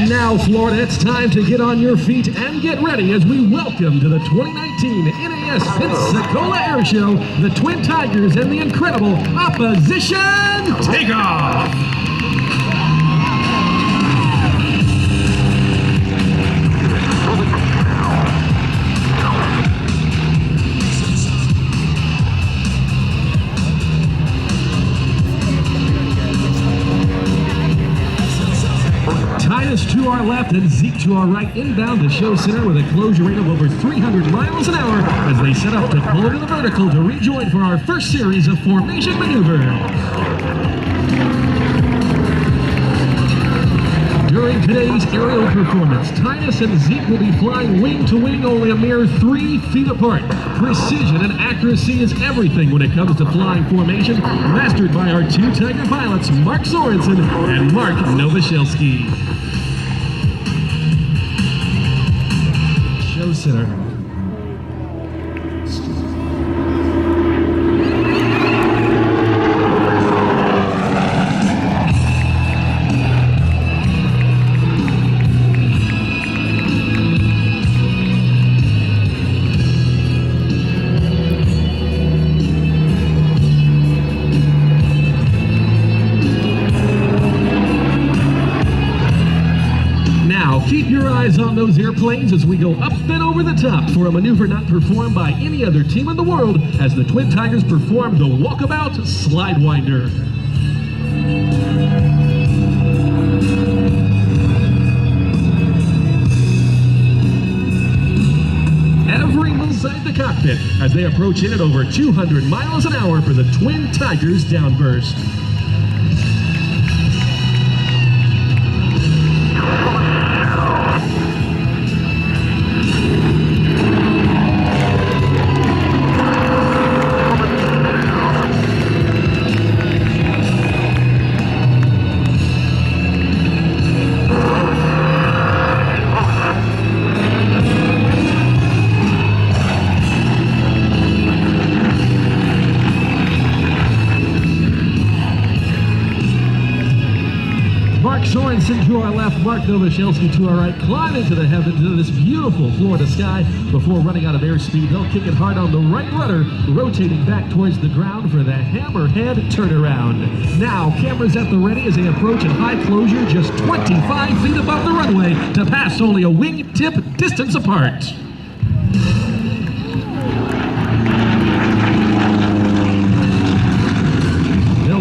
And now, Florida, it's time to get on your feet and get ready as we welcome to the 2019 NAS Pensacola Airshow, the Twin Tigers and the incredible Opposition Takeoff! Titus to our left and Zeke to our right, inbound to Show Center with a closure rate of over 300 miles an hour as they set up to pull into the vertical to rejoin for our first series of formation maneuver. During today's aerial performance, Titus and Zeke will be flying wing to wing only a mere 3 feet apart. Precision and accuracy is everything when it comes to flying formation, mastered by our 2 Tiger pilots, Mark Sorensen and Mark Novoselsky. Show Center. Keep your eyes on those airplanes as we go up and over the top for a maneuver not performed by any other team in the world as the Twin Tigers perform the Walkabout Slidewinder. Every inside the cockpit as they approach in at over 200 miles an hour for the Twin Tigers downburst. Sorensen to our left, Mark Novoselsky to our right, climb into the heavens into this beautiful Florida sky. Before running out of airspeed, they'll kick it hard on the right rudder, rotating back towards the ground for the hammerhead turnaround. Now, cameras at the ready as they approach at high closure, just 25 feet above the runway to pass only a wingtip distance apart.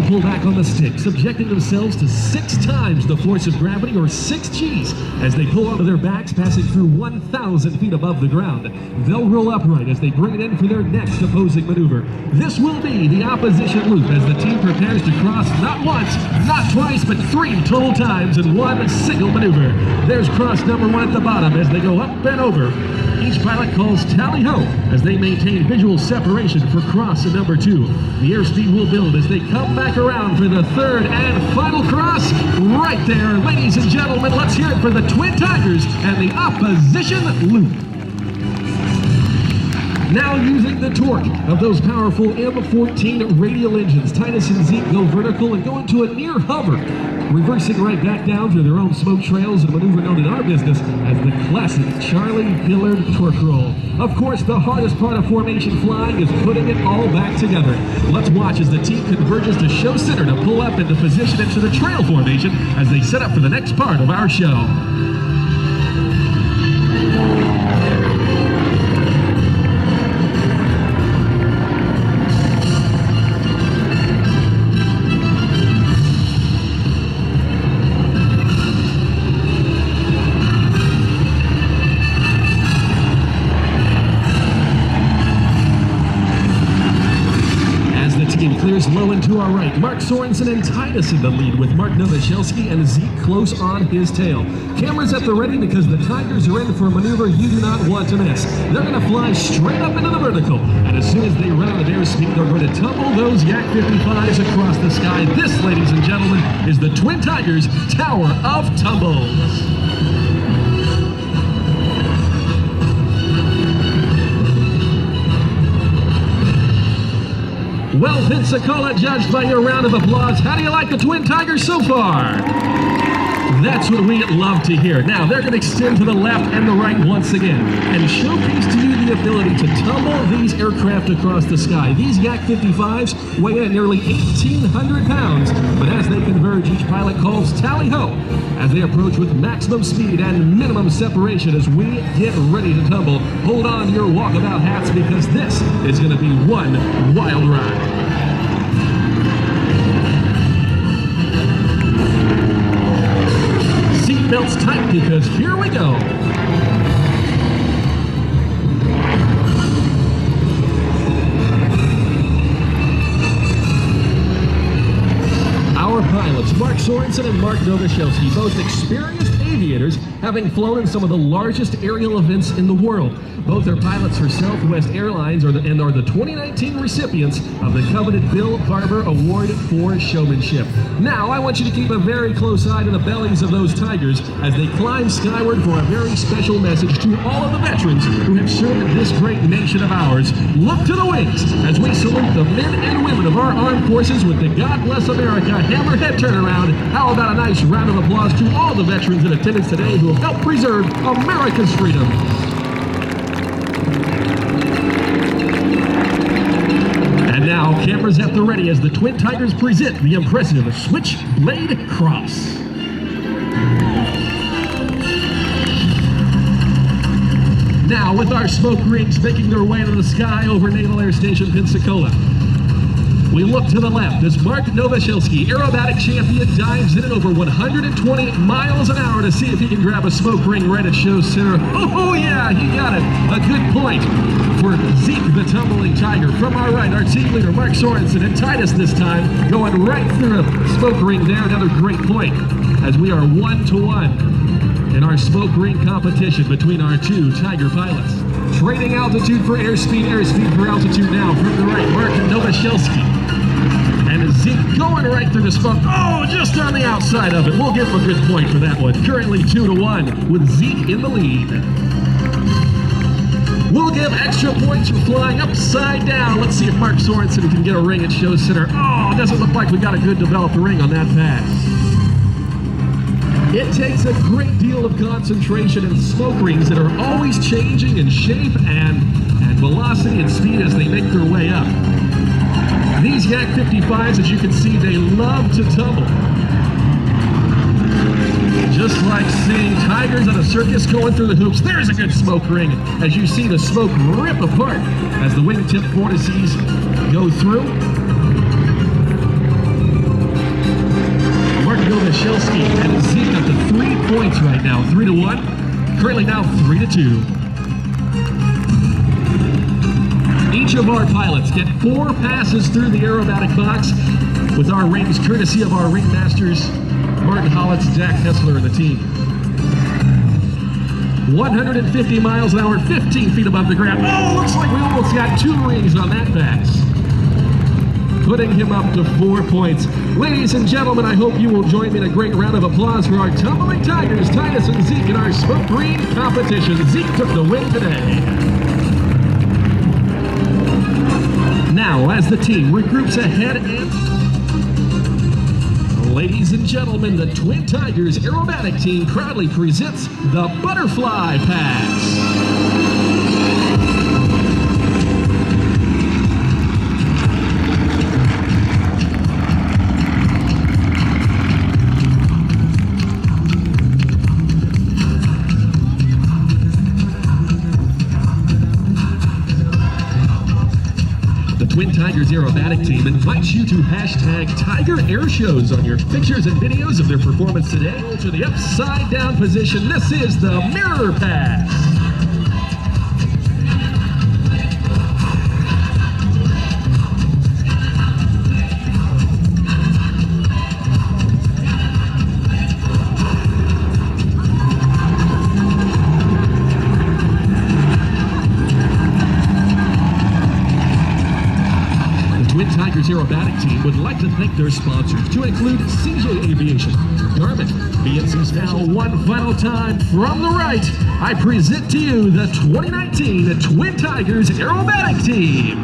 Pull back on the stick, subjecting themselves to 6 times the force of gravity, or 6 Gs, as they pull onto their backs, passing through 1,000 feet above the ground. They'll roll upright as they bring it in for their next opposing maneuver. This will be the opposition loop as the team prepares to cross not once, not twice, but 3 total times in one single maneuver. There's cross number 1 at the bottom as they go up and over. Each pilot calls tally-ho as they maintain visual separation for cross number 2. The airspeed will build as they come back around for the 3rd and final cross right there. Ladies and gentlemen, let's hear it for the Twin Tigers and the opposition loop. Now using the torque of those powerful M14 radial engines, Titus and Zeke go vertical and go into a near hover, reversing right back down through their own smoke trails, a maneuver known in our business as the classic Charlie Hillard torque roll. Of course, the hardest part of formation flying is putting it all back together. Let's watch as the team converges to Show Center to pull up into position into the trail formation as they set up for the next part of our show. Clears low and to our right. Mark Sorensen and Titus in the lead with Mark Novoselsky and Zeke close on his tail. Cameras at the ready because the Tigers are in for a maneuver you do not want to miss. They're going to fly straight up into the vertical, and as soon as they run out of airspeed, they're going to tumble those Yak 55s across the sky. This, ladies and gentlemen, is the Twin Tigers Tower of Tumbles. Well, Pensacola, judged by your round of applause, how do you like the Twin Tigers so far? That's what we love to hear. Now, they're going to extend to the left and the right once again and showcase to you the ability to tumble these aircraft across the sky. These Yak 55s weigh in at nearly 1,800 pounds, but as they converge, each pilot calls tally-ho as they approach with maximum speed and minimum separation as we get ready to tumble. Hold on to your walkabout hats because this is going to be one wild ride. Seatbelts tight because here we go. Our pilots, Mark Sorensen and Mark Novoselsky, both experienced aviators, having flown in some of the largest aerial events in the world. Both are pilots for Southwest Airlines and are the 2019 recipients of the coveted Bill Barber Award for Showmanship. Now, I want you to keep a very close eye to the bellies of those tigers as they climb skyward for a very special message to all of the veterans who have served this great nation of ours. Look to the wings as we salute the men and women of our armed forces with the God Bless America hammerhead turnaround. How about a nice round of applause to all the veterans in attendance today who have helped preserve America's freedom. And now, cameras at the ready as the Twin Tigers present the impressive Switchblade Cross. Now, with our smoke rings making their way into the sky over Naval Air Station Pensacola, we look to the left as Mark Novoselsky, aerobatic champion, dives in at over 120 miles an hour to see if he can grab a smoke ring right at show center. Oh yeah, he got it. A good point for Zeke, the tumbling tiger. From our right, our team leader, Mark Sorensen, and Titus this time, going right through a smoke ring there. Another great point as we are 1-1 in our smoke ring competition between our two Tiger pilots. Trading altitude for airspeed for altitude now. From the right, Mark Novoselsky. And Zeke going right through the smoke. Oh, just on the outside of it. We'll give him a good point for that one. Currently 2-1 with Zeke in the lead. We'll give extra points for flying upside down. Let's see if Mark Sorensen can get a ring at show center. Oh, it doesn't look like we got a good developed ring on that pass. It takes a great deal of concentration in smoke rings that are always changing in shape and velocity and speed as they make their way up. These Yak 55s, as you can see, they love to tumble. Just like seeing tigers at a circus going through the hoops. There's a good smoke ring as you see the smoke rip apart as the wingtip vortices go through. Mark Novoselsky and Zeke up to 3 points right now, 3-1. Currently now 3-2. Each of our pilots get 4 passes through the aerobatic box with our rings, courtesy of our ringmasters, Martin Hollitz, Zach Hessler, and the team. 150 miles an hour, 15 feet above the ground. Oh, looks like we almost got 2 rings on that pass, putting him up to 4 points. Ladies and gentlemen, I hope you will join me in a great round of applause for our tumbling tigers, Titus and Zeke, in our smoke ring competition. Zeke took the win today. Now, as the team regroups ahead ladies and gentlemen, the Twin Tigers Aerobatic team proudly presents the Butterfly Pass. Twin Tigers Aerobatic team invites you to hashtag Tiger Airshows on your pictures and videos of their performance today. To the upside down position, this is the Mirror Pass. Twin Tigers Aerobatic team would like to thank their sponsors, to include CJ Aviation, Garmin, BNC Special. Now, one final time from the right, I present to you the 2019 Twin Tigers Aerobatic team.